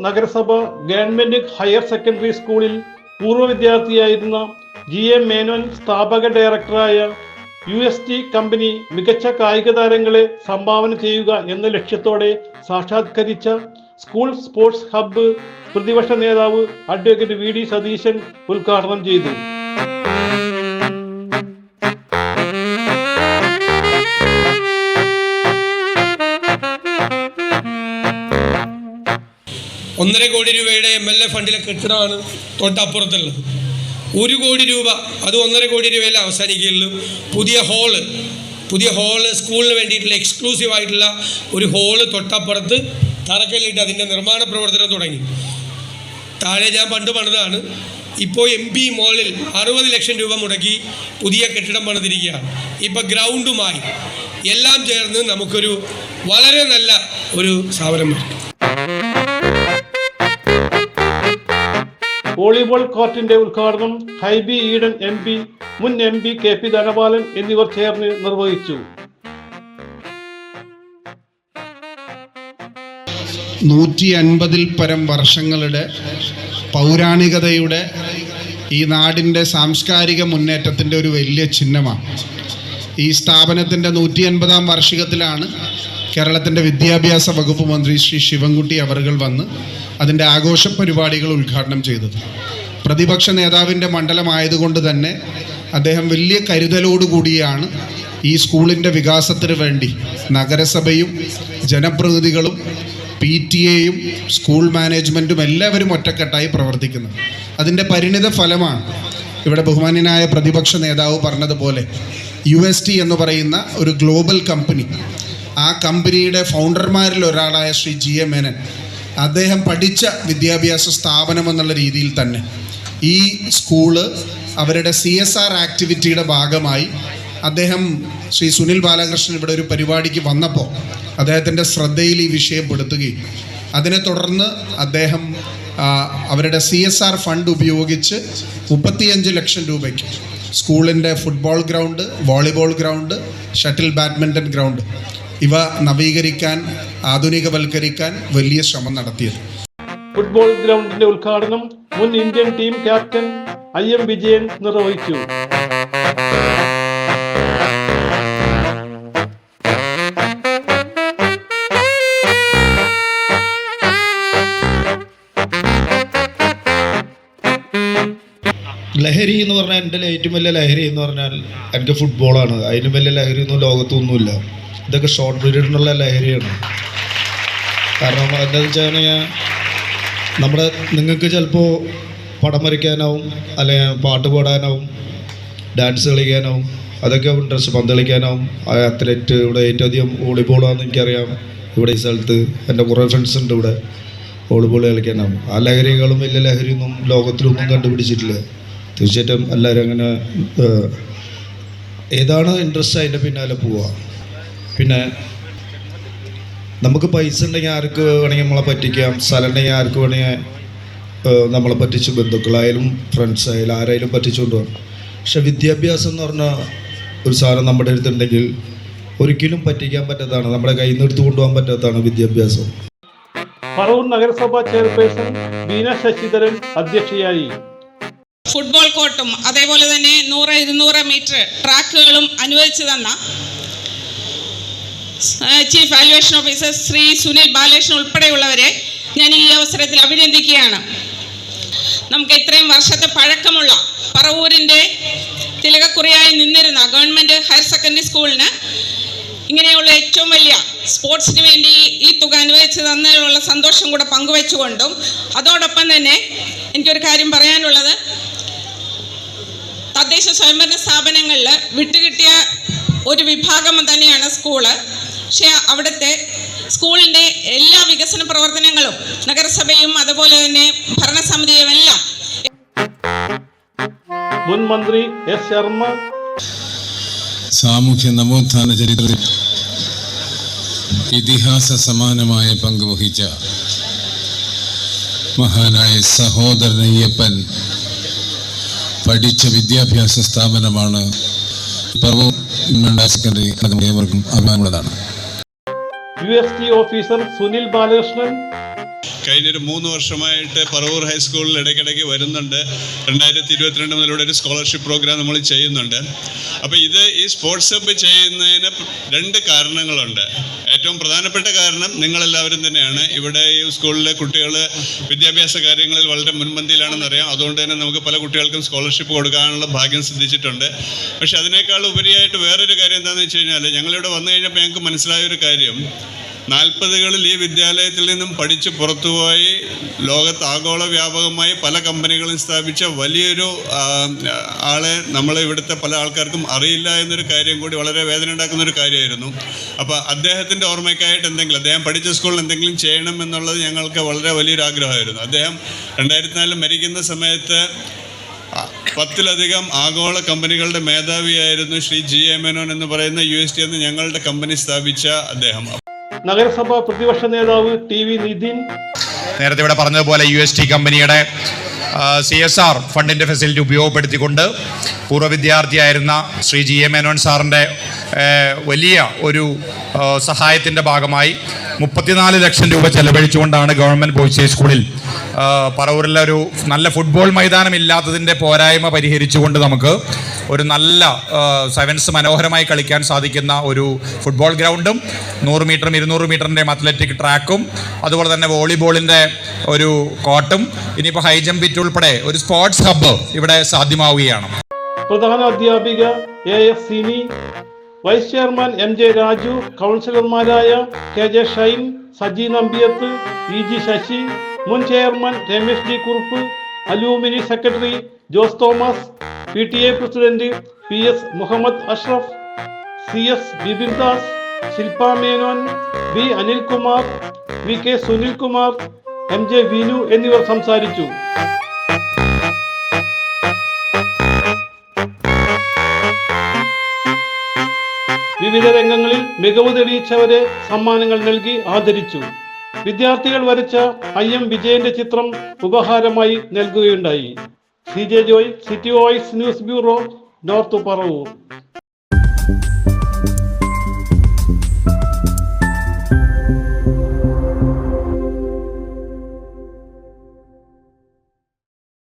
നഗരസഭ government higher secondary സ്കൂളിൽ പൂർവ്വ വിദ്യാർത്ഥിയായിരുന്ന GA മേനോൻ സ്ഥാപക ഡയറക്ടറായ UST കമ്പനി മികച്ച കായിക താരങ്ങളെ സംഭാവന ചെയ്യുക എന്ന ലക്ഷ്യത്തോടെ സാക്ഷാത്കരിച്ച സ്കൂൾ സ്പോർട്സ് ഹബ്ബ് പ്രതിപക്ഷ നേതാവ് അഡ്വക്കേറ്റ് VD സതീശൻ ഉദ്ഘാടനം ചെയ്തു. ഒന്നര കോടി രൂപയുടെ MLA ഫണ്ടിലെ കെട്ടിടമാണ് തൊട്ടപ്പുറത്തുള്ളത്. 1 കോടി രൂപ, അത് 1.5 കോടി രൂപയിൽ അവസാനിക്കുകയുള്ളൂ. പുതിയ ഹോള് സ്കൂളിന് വേണ്ടിയിട്ടുള്ള എക്സ്ക്ലൂസീവ് ആയിട്ടുള്ള ഒരു ഹോള് തൊട്ടപ്പുറത്ത് തറക്കല്ലിട്ട് അതിൻ്റെ നിർമ്മാണ പ്രവർത്തനം തുടങ്ങി. താഴെ ഞാൻ പണ്ട് പണിതാണ്. ഇപ്പോൾ MP മോളിൽ 60 ലക്ഷം രൂപ മുടക്കി പുതിയ കെട്ടിടം പണിതിരിക്കുകയാണ്. ഇപ്പോൾ ഗ്രൗണ്ടുമായി എല്ലാം ചേർന്ന് നമുക്കൊരു വളരെ നല്ല ഒരു സ്ഥാപനം വരും. വോളിബോൾ കോർട്ടിന്റെ ഉദ്ഘാടനം ഹൈബി ഈഡൻ MP, മുൻ MP KP ധനപാലൻ എന്നിവർ ചേർന്ന് നിർവഹിച്ചു. 150 പരം വർഷങ്ങളുടെ പൗരാണികതയുടെ ഈ നാടിൻ്റെ സാംസ്കാരിക മുന്നേറ്റത്തിൻ്റെ ഒരു വലിയ ചിഹ്നമാണ്. ഈ സ്ഥാപനത്തിൻ്റെ 150-ാം വാർഷികത്തിലാണ് കേരളത്തിൻ്റെ വിദ്യാഭ്യാസ വകുപ്പ് മന്ത്രി ശ്രീ ശിവൻകുട്ടി അവർകൾ വന്ന് അതിൻ്റെ ആഘോഷ പരിപാടികൾ ഉദ്ഘാടനം ചെയ്തത്. പ്രതിപക്ഷ നേതാവിൻ്റെ മണ്ഡലമായതുകൊണ്ട് തന്നെ അദ്ദേഹം വലിയ കരുതലോടുകൂടിയാണ് ഈ സ്കൂളിൻ്റെ വികാസത്തിന് വേണ്ടി നഗരസഭയും ജനപ്രതിനിധികളും PTA-യും സ്കൂൾ മാനേജ്മെൻറ്റും എല്ലാവരും ഒറ്റക്കെട്ടായി പ്രവർത്തിക്കുന്നത്. അതിൻ്റെ പരിണിത ഫലമാണ് ഇവിടെ ബഹുമാന്യനായ പ്രതിപക്ഷ നേതാവ് പറഞ്ഞതുപോലെ UST എന്ന് പറയുന്ന ഒരു ഗ്ലോബൽ കമ്പനി, ആ കമ്പനിയുടെ ഫൗണ്ടർമാരിൽ ഒരാളായ ശ്രീ GA മേനൻ, അദ്ദേഹം പഠിച്ച വിദ്യാഭ്യാസ സ്ഥാപനം എന്നുള്ള രീതിയിൽ തന്നെ ഈ സ്കൂള് അവരുടെ CSR ആക്ടിവിറ്റിയുടെ ഭാഗമായി അദ്ദേഹം ശ്രീ സുനിൽ ബാലകൃഷ്ണൻ ഇവിടെ ഒരു പരിപാടിക്ക് വന്നപ്പോൾ അദ്ദേഹത്തിൻ്റെ ശ്രദ്ധയിൽ ഈ വിഷയം പെടുത്തുകയും അതിനെ തുടർന്ന് അദ്ദേഹം അവരുടെ CSR ഫണ്ട് ഉപയോഗിച്ച് 35 ലക്ഷം രൂപയ്ക്ക് സ്കൂളിൻ്റെ football ground, volleyball ground, shuttle badminton ground ഇവ നവീകരിക്കാൻ, ആധുനികവൽക്കരിക്കാൻ വലിയ ശ്രമം നടത്തിയത്. ഫുട്ബോൾ ഗ്രൗണ്ടിന്റെ ഉദ്ഘാടനം മുൻ Indian team captain IM Vijayan നിർവഹിച്ചു. ലഹരി എന്ന് പറഞ്ഞാൽ എൻ്റെ ഏറ്റവും വലിയ ലഹരി എന്ന് പറഞ്ഞാൽ എനിക്ക് ഫുട്ബോളാണ്. അതിനും വലിയ ലഹരി ഒന്നും ലോകത്തൊന്നുമില്ല. ഇതൊക്കെ ഷോർട്ട് പീരീഡിനുള്ള ലഹരിയാണ്. കാരണം എന്താണെന്ന് വെച്ചാൽ നിങ്ങൾക്ക് ചിലപ്പോൾ പടം വരയ്ക്കാനാവും, അല്ലെങ്കിൽ പാട്ട് പാടാനാവും, ഡാൻസ് കളിക്കാനാവും, അതൊക്കെ ഇൻട്രസ്റ്റ്. പന്ത് കളിക്കാനാവും. അത്ലറ്റ് ഇവിടെ ഏറ്റവും അധികം വോളിബോളാണെന്ന് എനിക്കറിയാം. ഇവിടെ ഈ സ്ഥലത്ത് എൻ്റെ കുറേ ഫ്രണ്ട്സ് ഉണ്ട് ഇവിടെ വോളിബോൾ കളിക്കാനാവും. ആ ലഹരികളും വലിയ ലഹരിയൊന്നും ലോകത്തിലൊന്നും കണ്ടുപിടിച്ചിട്ടില്ല. തീർച്ചയായിട്ടും എല്ലാവരും അങ്ങനെ ഏതാണ് ഇൻട്രസ്റ്റ് അതിൻ്റെ പിന്നാലെ പോവുക. പിന്നെ നമുക്ക് പൈസ ഉണ്ടെങ്കിൽ ആർക്ക് വേണമെങ്കിൽ നമ്മളെ പറ്റിക്കാം, സ്ഥലം ഉണ്ടെങ്കിൽ ആർക്ക് വേണമെങ്കിൽ നമ്മളെ പറ്റിച്ച്, ബന്ധുക്കളായാലും ഫ്രണ്ട്സായാലും ആരായാലും പറ്റിച്ചുകൊണ്ട് പോകാം. പക്ഷെ വിദ്യാഭ്യാസം എന്ന് പറഞ്ഞ ഒരു സാധനം നമ്മുടെ അടുത്തുണ്ടെങ്കിൽ ഒരിക്കലും പറ്റിക്കാൻ പറ്റാത്തതാണ്, നമ്മുടെ കയ്യിൽ നിന്ന് എടുത്തു കൊണ്ടുപോകാൻ പറ്റാത്തതാണ് വിദ്യാഭ്യാസം. പറവൂർ നഗരസഭാ ചെയർപേഴ്സൺ ബീന ശശിധരൻ അധ്യക്ഷയായി. ഫുട്ബോൾ കോർട്ടും അതേപോലെ തന്നെ 100-200 മീറ്റർ ട്രാക്കുകളും അനുവദിച്ചു തന്ന chief valuation officer Shri Sunil Balakrishnan ഉൾപ്പെടെയുള്ളവരെ ഞാൻ ഈ അവസരത്തിൽ അഭിനന്ദിക്കുകയാണ്. നമുക്ക് ഇത്രയും വർഷത്തെ പഴക്കമുള്ള പറവൂരിൻ്റെ തിലകക്കുറിയായി നിന്നിരുന്ന ഗവൺമെൻറ് ഹയർ സെക്കൻഡറി സ്കൂളിന് ഇങ്ങനെയുള്ള ഏറ്റവും വലിയ സ്പോർട്സിന് വേണ്ടി ഈ തുക അനുവദിച്ചു തന്നതിലുള്ള സന്തോഷം കൂടെ പങ്കുവെച്ചുകൊണ്ടും അതോടൊപ്പം തന്നെ എനിക്കൊരു കാര്യം പറയാനുള്ളത്, തദ്ദേശ സ്വയംഭരണ സ്ഥാപനങ്ങളിൽ വിട്ടുകിട്ടിയ ഒരു വിഭാഗം തന്നെയാണ് സ്കൂള്. പക്ഷേ അവിടുത്തെ സ്കൂളിൻ്റെ എല്ലാ വികസന പ്രവർത്തനങ്ങളും നഗരസഭയും അതുപോലെ തന്നെ ഭരണസമിതിയും എല്ലാം. മുൻ മന്ത്രി S. ശർമ്മ സാമൂഹ്യ നവോത്ഥാന ചരിത്രത്തിൽ ഇതിഹാസ സമാനമായ പങ്കുവഹിച്ച മഹാനായ സഹോദരൻ അയ്യപ്പൻ പഠിച്ച വിദ്യാഭ്യാസ സ്ഥാപനമാണ് പറവൂർ സെക്കൻഡറി. ഏവർക്കും അഭിമാനമുള്ളതാണ്. UST ഓഫീസർ സുനിൽ ബാലകൃഷ്ണൻ കഴിഞ്ഞൊരു 3 വർഷമായിട്ട് പറവൂർ ഹൈസ്കൂളിൽ ഇടയ്ക്കിടയ്ക്ക് വരുന്നുണ്ട്. 2022 മുതൽ ഇവിടെ ഒരു സ്കോളർഷിപ്പ് പ്രോഗ്രാം നമ്മൾ ചെയ്യുന്നുണ്ട്. അപ്പോൾ ഈ സ്പോർട്സ് ഹബ്ബ് ചെയ്യുന്നതിന് 2 കാരണങ്ങളുണ്ട്. ഏറ്റവും പ്രധാനപ്പെട്ട കാരണം നിങ്ങളെല്ലാവരും തന്നെയാണ്. ഇവിടെ ഈ സ്കൂളിലെ കുട്ടികൾ വിദ്യാഭ്യാസ കാര്യങ്ങളിൽ വളരെ മുൻപന്തിയിലാണെന്നറിയാം. അതുകൊണ്ട് തന്നെ നമുക്ക് പല കുട്ടികൾക്കും സ്കോളർഷിപ്പ് കൊടുക്കാനുള്ള ഭാഗ്യം സിദ്ധിച്ചിട്ടുണ്ട്. പക്ഷെ അതിനേക്കാൾ ഉപരിയായിട്ട് വേറൊരു കാര്യം എന്താണെന്ന് വെച്ച് കഴിഞ്ഞാൽ, ഞങ്ങളിവിടെ വന്നു കഴിഞ്ഞപ്പോൾ ഞങ്ങൾക്ക് മനസ്സിലായൊരു കാര്യം, 40കളിൽ ഈ വിദ്യാലയത്തിൽ നിന്നും പഠിച്ച് പുറത്തുപോയി ലോകത്ത് ആഗോള വ്യാപകമായി പല കമ്പനികളും സ്ഥാപിച്ച വലിയൊരു ആളെ നമ്മളെ ഇവിടുത്തെ പല ആൾക്കാർക്കും അറിയില്ല എന്നൊരു കാര്യം കൂടി വളരെ വേദന ഉണ്ടാക്കുന്നൊരു കാര്യമായിരുന്നു. അപ്പോൾ അദ്ദേഹത്തിൻ്റെ ഓർമ്മയ്ക്കായിട്ട് അദ്ദേഹം പഠിച്ച സ്കൂളിൽ എന്തെങ്കിലും ചെയ്യണം എന്നുള്ളത് ഞങ്ങൾക്ക് വളരെ വലിയൊരു ആഗ്രഹമായിരുന്നു. അദ്ദേഹം 2004 മരിക്കുന്ന സമയത്ത് 10ലധികം ആഗോള കമ്പനികളുടെ മേധാവിയായിരുന്നു ശ്രീ GA മേനോൻ എന്ന് പറയുന്ന UST എന്ന് ഞങ്ങളുടെ കമ്പനി സ്ഥാപിച്ച അദ്ദേഹം. നഗരസഭാ പ്രതിപക്ഷ നേതാവ് TV നിതിൻ നേരത്തെ ഇവിടെ പറഞ്ഞതുപോലെ UST കമ്പനിയുടെ CSR ഫണ്ടിൻ്റെ ഫെസിലിറ്റി ഉപയോഗപ്പെടുത്തിക്കൊണ്ട് പൂർവ്വ വിദ്യാർത്ഥിയായിരുന്ന ശ്രീ GA മേനോൻ സാറിൻ്റെ വലിയ ഒരു സഹായത്തിൻ്റെ ഭാഗമായി 34 ലക്ഷം രൂപ ചെലവഴിച്ചുകൊണ്ടാണ് ഗവൺമെൻറ് ബോയ്സ് ഹൈസ്കൂളിൽ പറവൂരിലെ ഒരു നല്ല ഫുട്ബോൾ മൈതാനം ഇല്ലാത്തതിൻ്റെ പോരായ്മ പരിഹരിച്ചുകൊണ്ട് നമുക്ക് ഒരു നല്ല സെവൻസ് മനോഹരമായി കളിക്കാൻ സാധിക്കുന്ന ഒരു ഫുട്ബോൾ ഗ്രൗണ്ടും 100 മീറ്ററും 200 മീറ്ററിൻ്റെയും അത്ലറ്റിക് ട്രാക്കും അതുപോലെ തന്നെ വോളിബോളിൻ്റെ ഒരു കോർട്ടും ഇനിയിപ്പോൾ ഹൈ ജമ്പ് പിറ്റ് ഉൾപ്പെടെ ഒരു സ്പോർട്സ് ഹബ്ബ് ഇവിടെ സാധ്യമാവുകയാണ്. പ്രധാന അധ്യാപിക AS Sini, vice chairman MJ Raju, കൗൺസിലർമാരായ KJ ഷൈൻ, സജി നമ്പിയത്ത്, EG ശശി, മുൻ chairman Ramesh D Kurup, alumni secretary Jose Thomas, PTA president PS Muhammad Ashraf, CS Bipin Das, Shilpa Menon, B Anilkumar, VK Sunilkumar, MJ Vinu എന്നിവർ സംസാരിച്ചു. വിവിധ രംഗങ്ങളിൽ മികവ് തെളിയിച്ചവരെ സമ്മാനങ്ങൾ നൽകി ആദരിച്ചു. വിദ്യാർത്ഥികൾ വരച്ച IM വിജയന്റെ ചിത്രം ഉപഹാരമായി നൽകുകയുണ്ടായി. CJ Joy, city voice news bureau, north Paravur.